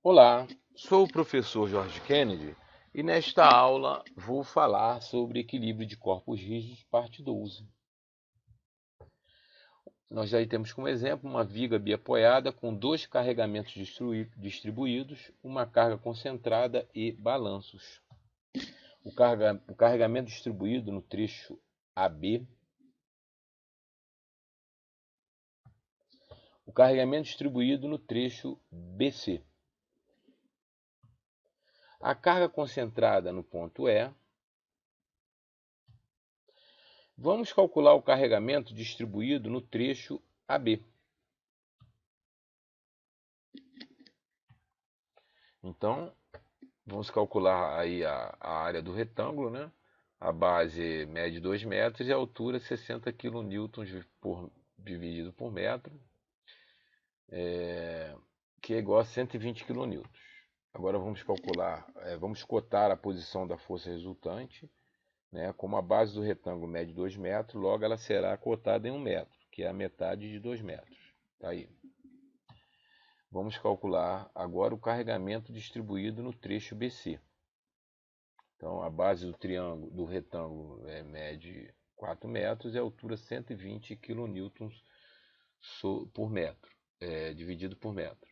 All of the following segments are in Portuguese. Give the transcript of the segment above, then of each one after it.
Olá, sou o professor Jorge Kennedy e nesta aula vou falar sobre equilíbrio de corpos rígidos, parte 12. Nós aí temos como exemplo uma viga biapoiada com dois carregamentos distribuídos, uma carga concentrada e balanços. O carregamento distribuído no trecho AB, o carregamento distribuído no trecho BC. A carga concentrada no ponto E. Vamos calcular o carregamento distribuído no trecho AB. Então, vamos calcular aí a área do retângulo, né? A base mede 2 metros e a altura 60 kN dividido por metro, que é igual a 120 kN. Agora vamos calcular, vamos cotar a posição da força resultante, né? Como a base do retângulo mede 2 metros, logo ela será cotada em 1 metro, que é a metade de 2 metros. Tá aí. Vamos calcular agora o carregamento distribuído no trecho BC. Então, a base do retângulo mede 4 metros e a altura 120 kN por metro, dividido por metro,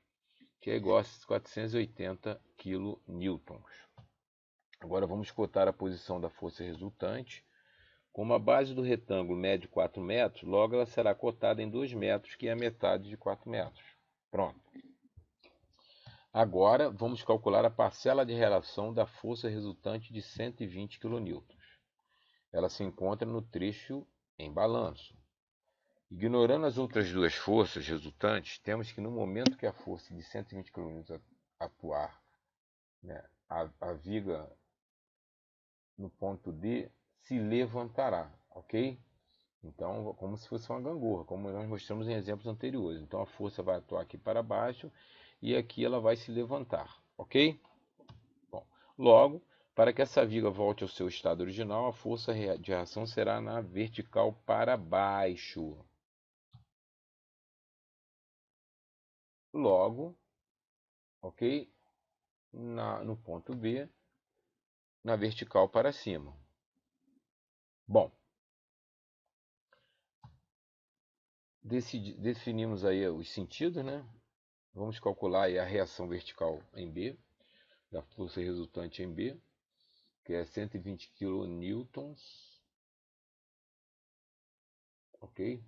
que é igual a 480 kN. Agora vamos cotar a posição da força resultante. Como a base do retângulo mede 4 metros, logo ela será cotada em 2 metros, que é a metade de 4 metros. Pronto. Agora vamos calcular a parcela de relação da força resultante de 120 kN. Ela se encontra no trecho em balanço. Ignorando as outras duas forças resultantes, temos que no momento que a força de 120 kN atuar, né, a viga no ponto D se levantará, ok? Então, como se fosse uma gangorra, como nós mostramos em exemplos anteriores. Então, a força vai atuar aqui para baixo e aqui ela vai se levantar, ok? Bom, logo, para que essa viga volte ao seu estado original, a força de reação será na vertical para baixo. Logo, ok? No ponto B, na vertical para cima. Bom, definimos aí os sentidos, né? Vamos calcular aí a reação vertical em B, da força resultante em B, que é 120 kN, ok?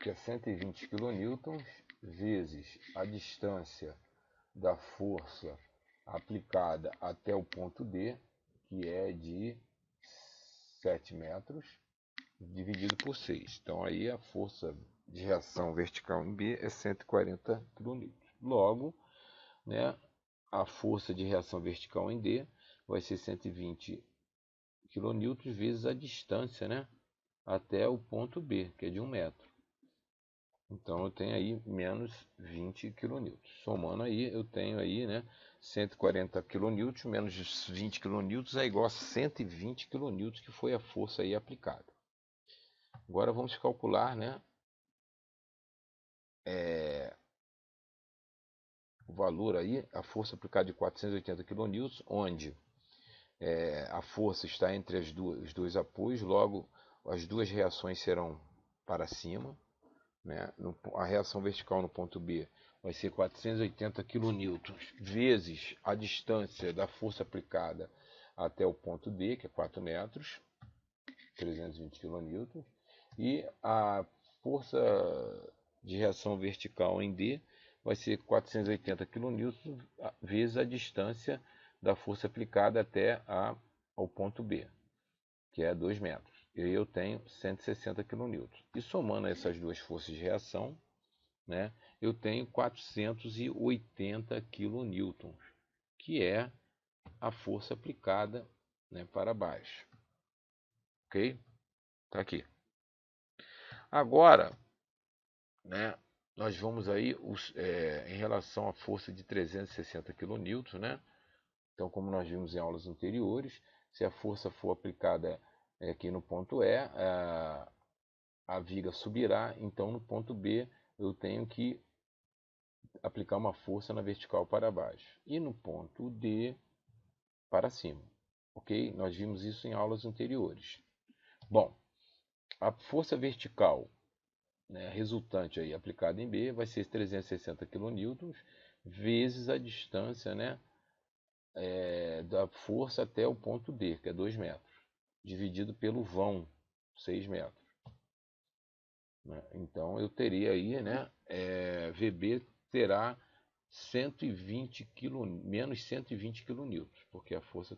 Que é 120 kN vezes a distância da força aplicada até o ponto D, que é de 7 metros, dividido por 6. Então aí a força de reação vertical em B é 140 kN. Logo, né, a força de reação vertical em D vai ser 120 kN vezes a distância, né, até o ponto B, que é de 1 metro. Então eu tenho aí menos 20 kN. Somando aí, eu tenho aí, né, 140 kN menos 20 kN é igual a 120 kN, que foi a força aí aplicada. Agora vamos calcular, né, o valor aí, a força aplicada de 480 kN, onde a força está entre os dois apoios, logo as duas reações serão para cima. Né? A reação vertical no ponto B vai ser 480 kN vezes a distância da força aplicada até o ponto D, que é 4 metros, 320 kN, e a força de reação vertical em D vai ser 480 kN vezes a distância da força aplicada até ao ponto B, que é 2 metros. E eu tenho 160 kN. E somando essas duas forças de reação, né, eu tenho 480 kN, que é a força aplicada, né, para baixo. Ok? Tá aqui. Agora, né, nós vamos aí em relação à força de 360 kN, né? Então, como nós vimos em aulas anteriores, se a força for aplicada aqui no ponto E, a viga subirá, então no ponto B eu tenho que aplicar uma força na vertical para baixo e no ponto D para cima. Ok? Nós vimos isso em aulas anteriores. Bom, a força vertical, né, resultante aí aplicada em B vai ser 360 kN vezes a distância, né, da força até o ponto D, que é 2 metros, dividido pelo vão, 6 metros. Né? Então eu teria aí, né, VB terá 120 kN, menos 120 kN, porque a força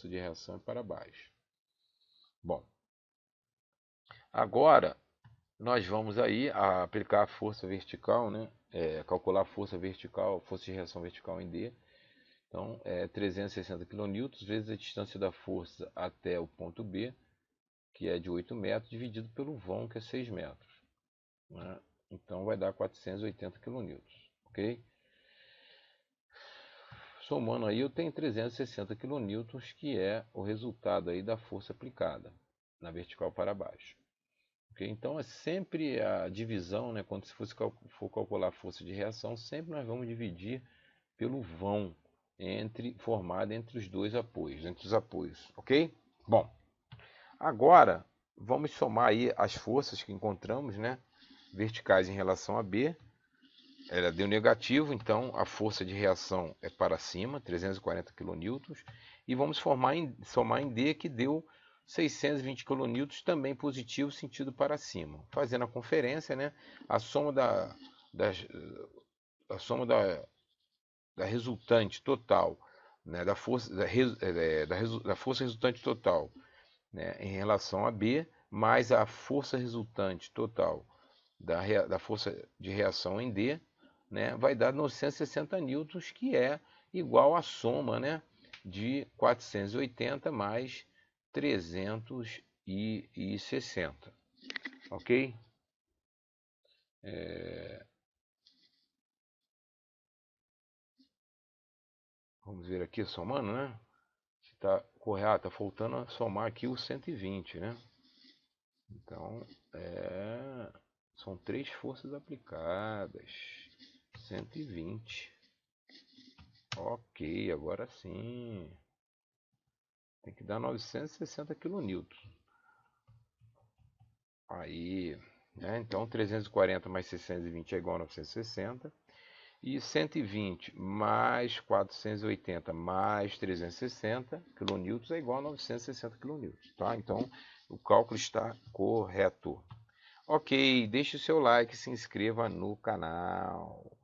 de reação é para baixo. Bom, agora nós vamos aí aplicar a força vertical, né? Calcular a força vertical, força de reação vertical em D. Então, 360 kN vezes a distância da força até o ponto B, que é de 8 metros, dividido pelo vão, que é 6 metros. Né? Então, vai dar 480 kN. Ok? Somando aí, eu tenho 360 kN, que é o resultado aí da força aplicada na vertical para baixo. Okay? Então, é sempre a divisão, né? Quando se for calcular a força de reação, sempre nós vamos dividir pelo vão formado entre os dois apoios, entre os apoios, ok? Bom, agora vamos somar aí as forças que encontramos, né? Verticais em relação a B. Ela deu negativo, então a força de reação é para cima, 340 kN, e vamos somar em D, que deu 620 kN, também positivo, sentido para cima. Fazendo a conferência, né, a soma da resultante total, né, da força resultante total, né, em relação a B, mais a força resultante total da força de reação em D, né, vai dar 960 newtons, que é igual à soma, né, de 480 mais 360. Ok? Vamos ver aqui somando, né? Se está correto, está faltando somar aqui o 120, né? Então, são 3 forças aplicadas. 120. Ok, agora sim. Tem que dar 960 kN. Aí, né? Então 340 mais 620 é igual a 960. E 120 mais 480 mais 360 kN é igual a 960 kN. Tá? Então o cálculo está correto. Ok, deixe o seu like e se inscreva no canal.